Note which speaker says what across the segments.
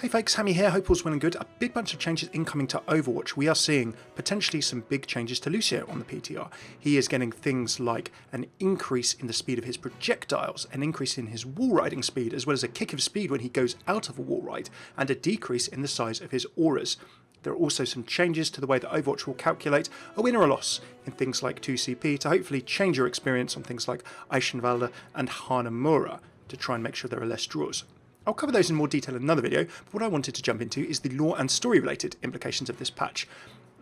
Speaker 1: Hey folks, Hammeh here, hope all's well and good. A big bunch of changes incoming to Overwatch. We are seeing potentially some big changes to Lucio on the PTR. He is getting things like an increase in the speed of his projectiles, an increase in his wall riding speed, as well as a kick of speed when he goes out of a wall ride, and a decrease in the size of his auras. There are also some changes to the way that Overwatch will calculate a win or a loss in things like 2CP to hopefully change your experience on things like Eichenwalde and Hanamura to try and make sure there are less draws. I'll cover those in more detail in another video, but what I wanted to jump into is the lore and story related implications of this patch.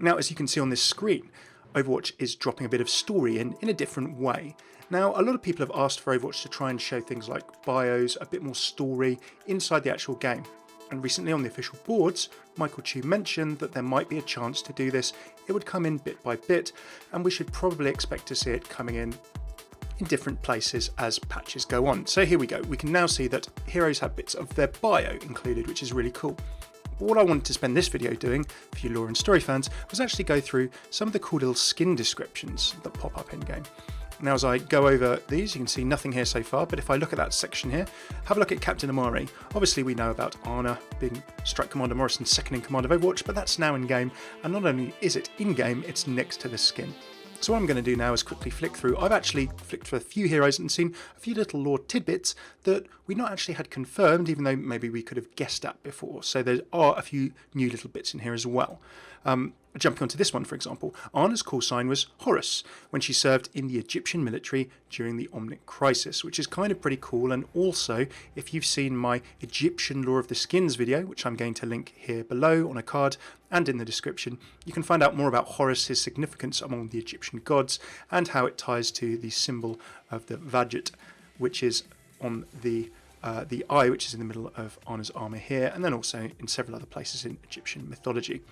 Speaker 1: Now, as you can see on this screen, Overwatch is dropping a bit of story in a different way. Now, a lot of people have asked for Overwatch to try and show things like bios, a bit more story inside the actual game. And recently on the official boards, Michael Chu mentioned that there might be a chance to do this. It would come in bit by bit, and we should probably expect to see it coming in different places as patches go on. So here we go. We can now see that heroes have bits of their bio included, which is really cool. But what I wanted to spend this video doing for you lore and story fans was actually go through some of the cool little skin descriptions that pop up in game. Now, as I go over these, you can see nothing here so far, but if I look at that section here, have a look at Captain Amari. Obviously, we know about Ana being Strike Commander Morrison's second in command of Overwatch, but that's now in game, and not only is it in game, it's next to the skin. So what I'm going to do now is quickly flick through. I've actually flicked through a few heroes and seen a few little lore tidbits that we not actually had confirmed, even though maybe we could have guessed at before. So there are a few new little bits in here as well. Jumping onto this one, for example, Ana's call sign was Horus when she served in the Egyptian military during the Omnic Crisis, which is kind of pretty cool. And also, if you've seen my Egyptian Lore of the Skins video, which I'm going to link here below on a card and in the description, you can find out more about Horus, his significance among the Egyptian gods, and how it ties to the symbol of the Vajat, which is on the eye, which is in the middle of Ana's armour here, and then also in several other places in Egyptian mythology.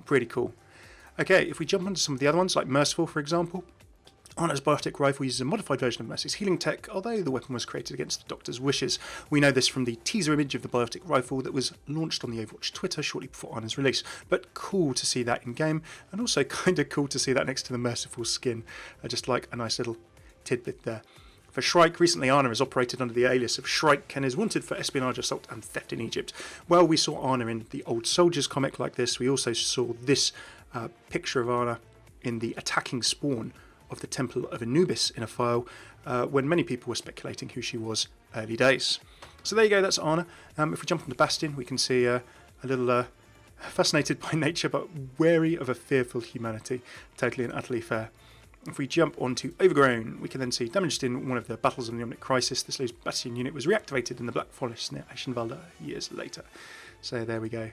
Speaker 1: Pretty cool. Okay, if we jump onto some of the other ones, like Merciful, for example, Ana's biotic rifle uses a modified version of Mercy's healing tech, although the weapon was created against the Doctor's wishes. We know this from the teaser image of the biotic rifle that was launched on the Overwatch Twitter shortly before Ana's release. But cool to see that in game, and also kind of cool to see that next to the Merciful skin. Just like a nice little tidbit there. For Shrike, recently Ana has operated under the alias of Shrike and is wanted for espionage, assault and theft in Egypt. Well, we saw Ana in the Old Soldiers comic like this. We also saw this picture of Ana in the attacking spawn of the Temple of Anubis in a file when many people were speculating who she was early days. So there you go, that's Ana. If we jump onto Bastion, we can see a little fascinated by nature but wary of a fearful humanity. Totally and utterly fair. If we jump onto Overgrown, we can then see damaged in one of the battles of the Omnic Crisis. This loose Bastion unit was reactivated in the Black Forest near Eichenwalde years later. So there we go.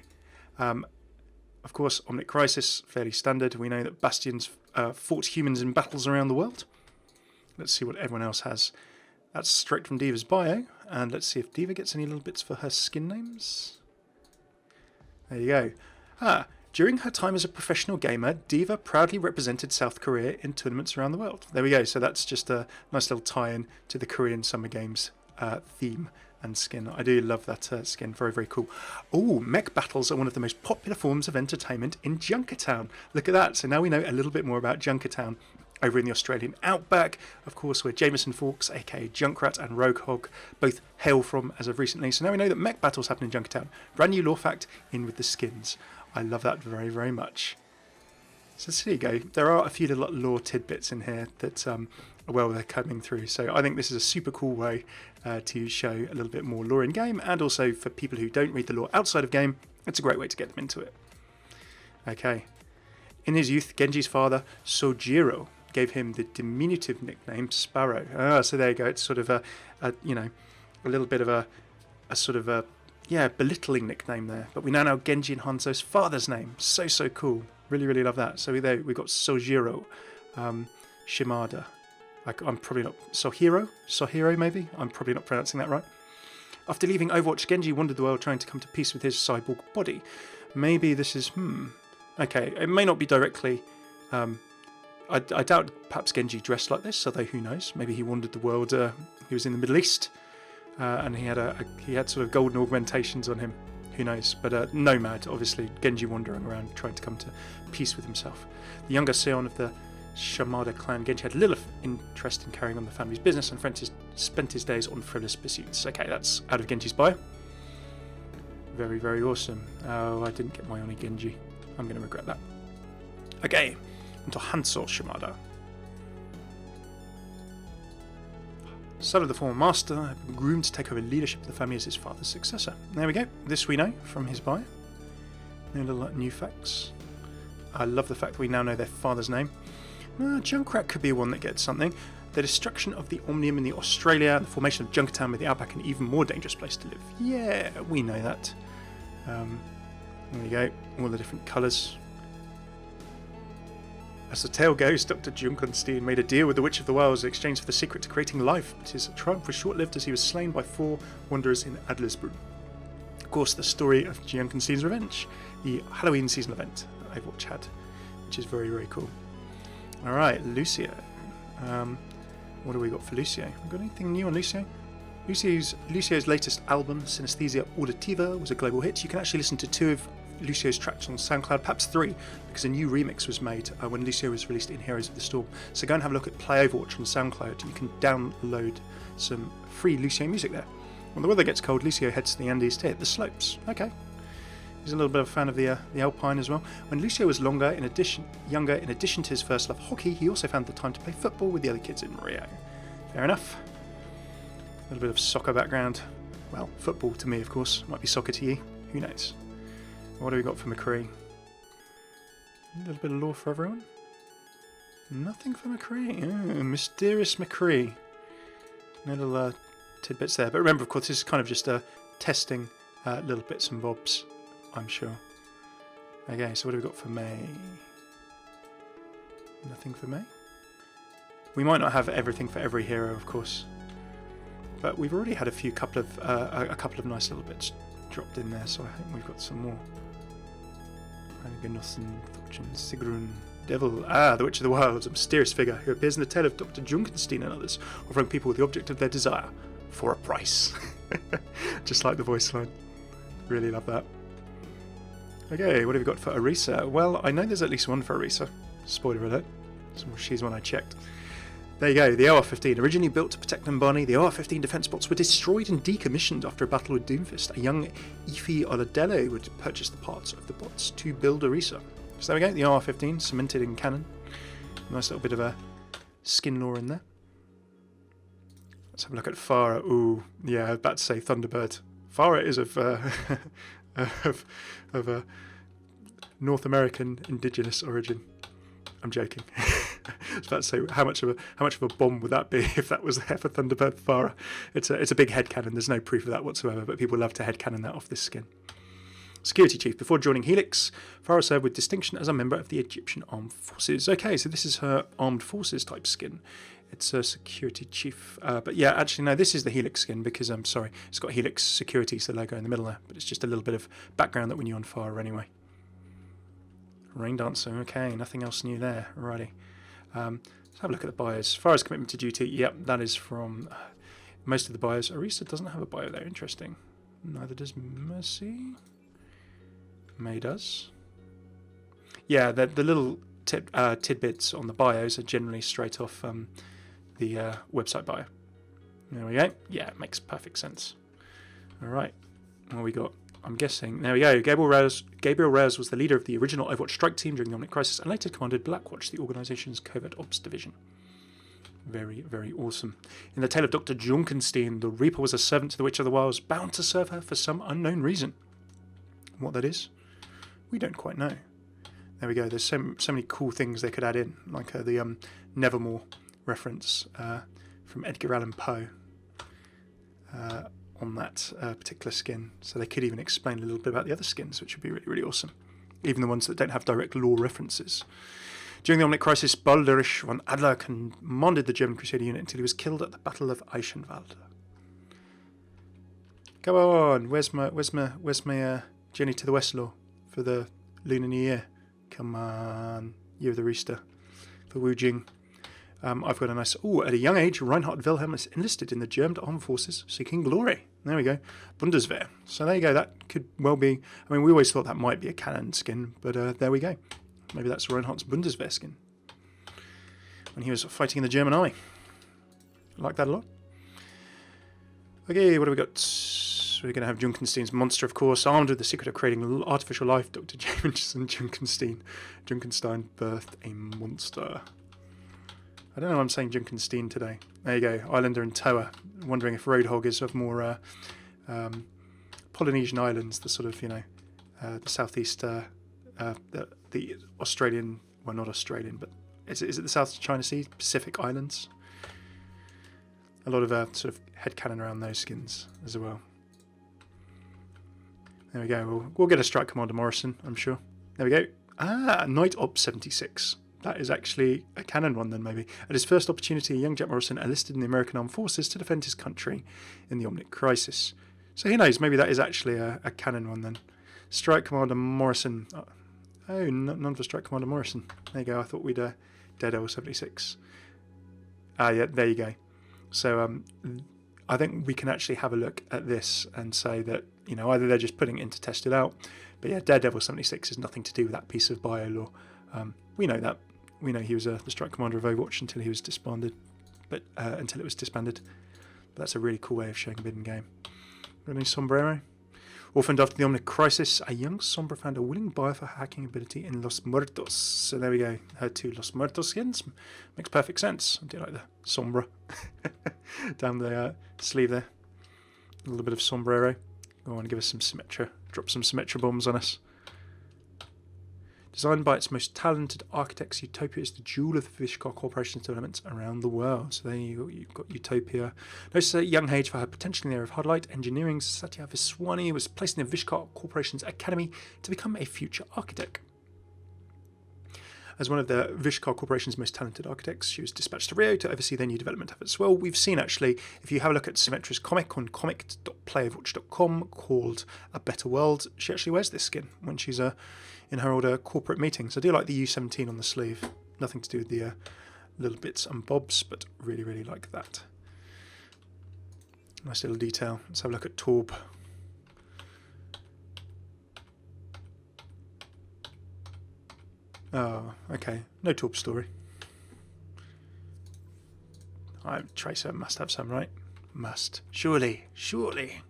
Speaker 1: Of course, Omnic Crisis, fairly standard. We know that Bastions fought humans in battles around the world. Let's see what everyone else has. That's straight from D.va's bio. And let's see if D.va gets any little bits for her skin names. There you go. During her time as a professional gamer, D.va proudly represented South Korea in tournaments around the world. There we go. So that's just a nice little tie-in to the Korean Summer Games theme and skin. I do love that skin. Very, very cool. Oh, mech battles are one of the most popular forms of entertainment in Junkertown. Look at that. So now we know a little bit more about Junkertown. Over in the Australian outback, of course, where Jameson Fawkes, aka Junkrat, and Roguehog both hail from as of recently. So now we know that mech battles happen in Junkertown. Brand new lore fact in with the skins. I love that very, very much. So there you go. There are a few little lore tidbits in here that, well, they're coming through. So I think this is a super cool way to show a little bit more lore in game, and also for people who don't read the lore outside of game, it's a great way to get them into it. Okay. In his youth, Genji's father, Sojiro, gave him the diminutive nickname Sparrow. So there you go. It's sort of a little bit of a sort of a belittling nickname there. But we now know Genji and Hanzo's father's name. So cool. Really, really love that. So we've got Sojiro, Shimada. I'm probably not... Sohiro maybe? I'm probably not pronouncing that right. After leaving Overwatch, Genji wandered the world trying to come to peace with his cyborg body. Maybe this is... Okay, it may not be directly... I doubt perhaps Genji dressed like this, although who knows? Maybe he wandered the world... he was in the Middle East, and he had sort of golden augmentations on him. Who knows? But nomad, obviously, Genji wandering around trying to come to peace with himself. The younger scion of the Shamada clan, Genji had little interest in carrying on the family's business and spent his days on frivolous pursuits. Okay, that's out of Genji's bio. Very, very awesome. Oh, I didn't get my Oni Genji. I'm going to regret that. Okay, onto Hanzo Shimada. Son of the former master, had been groomed to take over leadership of the family as his father's successor. There we go. This we know from his bio. No little new facts. I love the fact that we now know their father's name. Junkrat could be one that gets something. The destruction of the Omnium in the Australia, the formation of Junkertown made the Outback an even more dangerous place to live. Yeah, we know that. There we go. All the different colours. As the tale goes, Dr. Junkenstein made a deal with the Witch of the Wells in exchange for the secret to creating life, but his triumph was short-lived as he was slain by 4 wanderers in Adlersbrunn. Of course, the story of Junkenstein's revenge, the Halloween season event that Overwatch had, which is very, very cool. Alright, Lucio. What do we got for Lucio? We got anything new on Lucio? Lucio's latest album, Synesthesia Auditiva, was a global hit. You can actually listen to 2 of Lucio's tracks on SoundCloud, perhaps 3, because a new remix was made when Lucio was released in Heroes of the Storm. So go and have a look at Play Overwatch on SoundCloud. You can download some free Lucio music there. When the weather gets cold, Lucio heads to the Andes to hit the slopes. Okay. He's a little bit of a fan of the Alpine as well. When Lucio was younger, in addition to his first love hockey, he also found the time to play football with the other kids in Rio. Fair enough. A little bit of soccer background. Well, football to me, of course. Might be soccer to you. Who knows? What do we got for McCree? A little bit of lore for everyone. Nothing for McCree. Oh, mysterious McCree. No little tidbits there. But remember, of course, this is kind of just testing little bits and bobs, I'm sure. Okay, so what do we got for May? Nothing for May? We might not have everything for every hero, of course. But we've already had a couple of nice little bits dropped in there, so I think we've got some more. Sigrun Devil. The Witch of the Wilds, a mysterious figure who appears in the tale of Dr. Junkenstein and others, offering people the object of their desire for a price. Just like the voice line. Really love that. Okay, what have we got for Orisa? Well, I know there's at least one for Orisa. Spoiler alert. She's one I checked. There you go, the OR-15. Originally built to protect Numbani, the OR-15 defence bots were destroyed and decommissioned after a battle with Doomfist. A young Ifi Oladello would purchase the parts of the bots to build Orisa. So there we go, the OR-15 cemented in canon. Nice little bit of a skin lore in there. Let's have a look at Farah. Ooh, yeah, I was about to say Thunderbird. Farah is of North American indigenous origin. I'm joking. I was about to say how much of a bomb would that be if that was there for Thunderbird Farah. It's a big headcanon. There's no proof of that whatsoever, but people love to headcanon that off this skin. Security Chief. Before joining Helix, Farah served with distinction as a member of the Egyptian Armed Forces. Okay, so this is her Armed Forces type skin. It's a Security Chief. But yeah, actually, no, this is the Helix skin because, I'm sorry, it's got Helix Security, so the logo in the middle there. But it's just a little bit of background that we knew on Farah anyway. Rain Dancer. Okay, nothing else new there. Alrighty. Let's have a look at the bios. Farah's commitment to duty. Yep, that is from most of the bios. Orisa doesn't have a bio there. Interesting. Neither does Mercy. May does. Yeah, the little tidbits on the bios are generally straight off the website bio. There we go. Yeah, it makes perfect sense. All right. What we got? I'm guessing. There we go. Gabriel Reyes was the leader of the original Overwatch strike team during the Omnic Crisis and later commanded Blackwatch, the organization's covert ops division. Very, very awesome. In the tale of Dr. Junkenstein, the Reaper was a servant to the Witch of the Wilds, bound to serve her for some unknown reason. What that is, we don't quite know. There we go. There's so many cool things they could add in, like the Nevermore reference from Edgar Allan Poe on that particular skin. So they could even explain a little bit about the other skins, which would be really, really awesome. Even the ones that don't have direct lore references. During the Omnic Crisis, Balderich von Adler commanded the German Crusader unit until he was killed at the Battle of Eichenwalde. Come on, where's my Journey to the West lore for the Lunar New Year? Come on, Year of the Rooster for Wu Jing. I've got a nice... at a young age, Reinhard Wilhelm is enlisted in the German Armed Forces, seeking glory. There we go. Bundeswehr. So there you go. That could well be... I mean, we always thought that might be a canon skin, but there we go. Maybe that's Reinhardt's Bundeswehr skin. When he was fighting in the German army. I like that a lot. Okay, what have we got? So we're going to have Junkenstein's monster, of course, armed with the secret of creating artificial life. Dr. Jameson Junkenstein birthed a monster. I don't know why I'm saying Junkenstein today. There you go, Islander and Toa. Wondering if Roadhog is of more Polynesian islands, the sort of, you know, the southeast, the Australian, well, not Australian, but is it the South China Sea, Pacific Islands? A lot of sort of headcanon around those skins as well. There we go. We'll get a Strike Commander Morrison, I'm sure. There we go. Night Op 76. That is actually a canon one then, maybe. At his first opportunity, young Jack Morrison enlisted in the American Armed Forces to defend his country in the Omnic Crisis. So who knows, maybe that is actually a canon one then. Strike Commander Morrison. Oh, none for Strike Commander Morrison. There you go, I thought we'd Daredevil 76. Yeah, there you go. So I think we can actually have a look at this and say that, you know, either they're just putting it in to test it out, but yeah, Daredevil 76 has nothing to do with that piece of bio lore. We know that. We know he was the Strike Commander of Overwatch until he was disbanded, but until it was disbanded. But that's a really cool way of showing a bit in game. Got any sombrero? Orphaned after the Omnic Crisis, a young Sombra found a willing buyer for her hacking ability in Los Muertos. So there we go. Her two Los Muertos skins. Makes perfect sense. I do like the Sombra down the sleeve there. A little bit of sombrero. Go on and give us some Symmetra. Drop some Symmetra bombs on us. Designed by its most talented architects, Utopia is the jewel of the Vishkar Corporation's developments around the world. So there you've got Utopia. Notice a young Hage for her potential in the area of hardlight engineering. Satya Viswani was placed in the Vishkar Corporation's academy to become a future architect. As one of the Vishkar Corporation's most talented architects, she was dispatched to Rio to oversee their new development efforts. Well, we've seen actually, if you have a look at Symmetra's comic on comic.playofwatch.com called A Better World, she actually wears this skin when she's in her older corporate meetings. I do like the U17 on the sleeve. Nothing to do with the little bits and bobs, but really, really like that. Nice little detail. Let's have a look at Torb. Oh, okay. No Torb story. Tracer must have some, right? Must. Surely. Surely.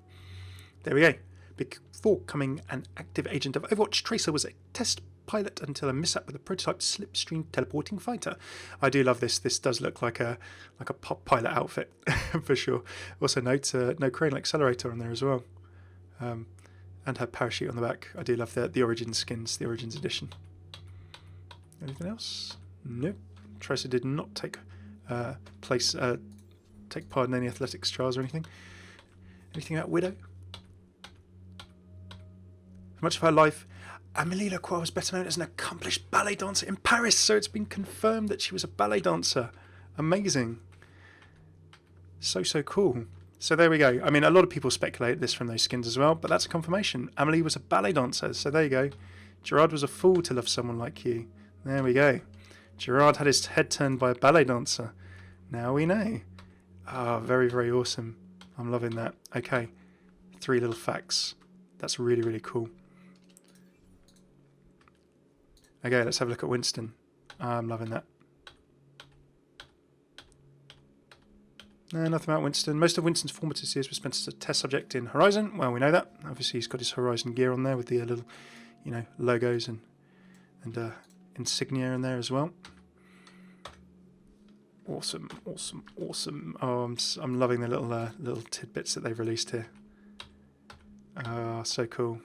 Speaker 1: There we go. Before becoming an active agent of Overwatch, Tracer was a test pilot until a mishap with a prototype slipstream teleporting fighter. I do love this. This does look like a pop pilot outfit for sure. Also note no crane accelerator on there as well, and her parachute on the back. I do love the Origins skins, the Origins edition. Anything else? Nope. Tracer did not take part in any athletics trials or anything. Anything about Widow? Much of her life, Amelie Lacroix was better known as an accomplished ballet dancer in Paris, so it's been confirmed that she was a ballet dancer. Amazing. So cool. So there we go. I mean, a lot of people speculate this from those skins as well, but that's a confirmation. Amelie was a ballet dancer, so there you go. Gerard was a fool to love someone like you. There we go. Gerard had his head turned by a ballet dancer. Now we know. Ah, very, very awesome. I'm loving that. Okay, 3 little facts. That's really, really cool. Okay, let's have a look at Winston. I'm loving that. No, nothing about Winston. Most of Winston's formative years were spent as a test subject in Horizon. Well, we know that. Obviously, he's got his Horizon gear on there with the little, you know, logos and insignia in there as well. Awesome. Oh, I'm loving the little tidbits that they've released here. So cool.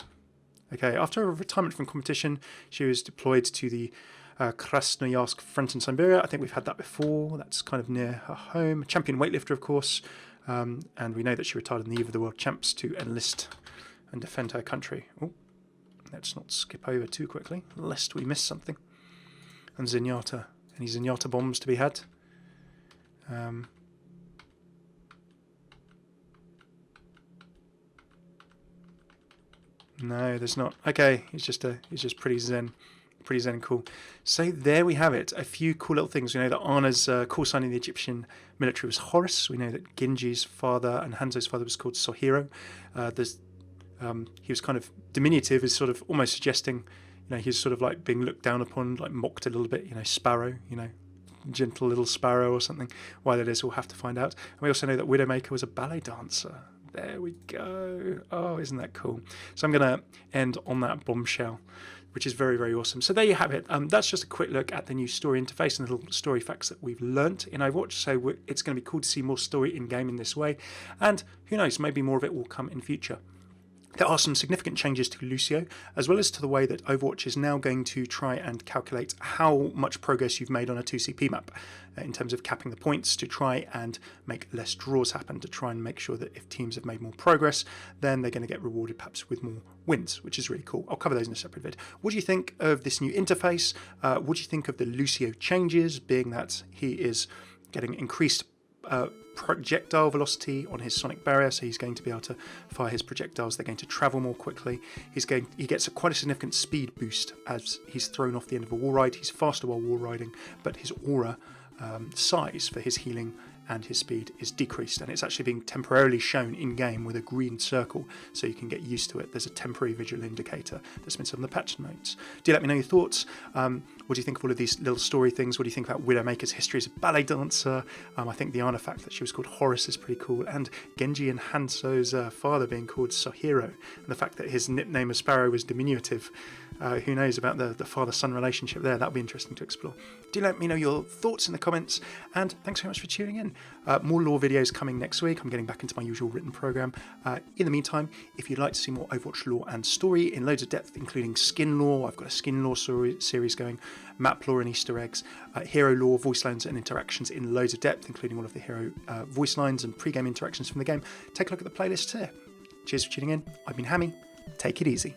Speaker 1: Okay, after a retirement from competition, she was deployed to the Krasnoyarsk front in Siberia. I think we've had that before. That's kind of near her home. Champion weightlifter, of course. And we know that she retired on the eve of the World Champs to enlist and defend her country. Oh, let's not skip over too quickly, lest we miss something. And Zenyatta. Any Zenyatta bombs to be had? No, there's not. Okay, he's just pretty zen and cool. So there we have it. A few cool little things. We know that Anna's call sign in the Egyptian military was Horus. We know that Genji's father and Hanzo's father was called Sohiro. He was kind of diminutive, is sort of almost suggesting, you know, he's sort of like being looked down upon, like mocked a little bit. You know, Sparrow. You know, gentle little Sparrow or something. Why that is, we'll have to find out. And we also know that Widowmaker was a ballet dancer. There we go. Oh, isn't that cool? So I'm going to end on that bombshell, which is very, very awesome. So there you have it. That's just a quick look at the new story interface and the little story facts that we've learnt in Overwatch. So it's going to be cool to see more story in-game in this way. And who knows, maybe more of it will come in future. There are some significant changes to Lucio, as well as to the way that Overwatch is now going to try and calculate how much progress you've made on a 2CP map in terms of capping the points to try and make less draws happen, to try and make sure that if teams have made more progress, then they're going to get rewarded perhaps with more wins, which is really cool. I'll cover those in a separate vid. What do you think of this new interface? What do you think of the Lucio changes, being that he is getting increased projectile velocity on his sonic barrier, so he's going to be able to fire his projectiles, they're going to travel more quickly. He gets quite a significant speed boost as he's thrown off the end of a wall ride. He's faster while wall riding, but his aura size for his healing and his speed is decreased, and it's actually being temporarily shown in game with a green circle, so you can get used to it. There's a temporary visual indicator that's been said on the patch notes. Do let me know your thoughts. What do you think of all of these little story things? What do you think about Widowmaker's history as a ballet dancer? I think the artifact that she was called Horus is pretty cool, and Genji and Hanzo's father being called Sohiro, and the fact that his nickname as Sparrow was diminutive. Who knows about the father-son relationship there? That'll be interesting to explore. Do let me know your thoughts in the comments, and thanks very much for tuning in. More lore videos coming next week. I'm getting back into my usual written program. In the meantime, if you'd like to see more Overwatch lore and story in loads of depth, including skin lore, I've got a skin lore series going, map lore and Easter eggs, hero lore, voice lines and interactions in loads of depth, including all of the hero voice lines and pre-game interactions from the game. Take a look at the playlists here. Cheers for tuning in. I've been Hammeh. Take it easy.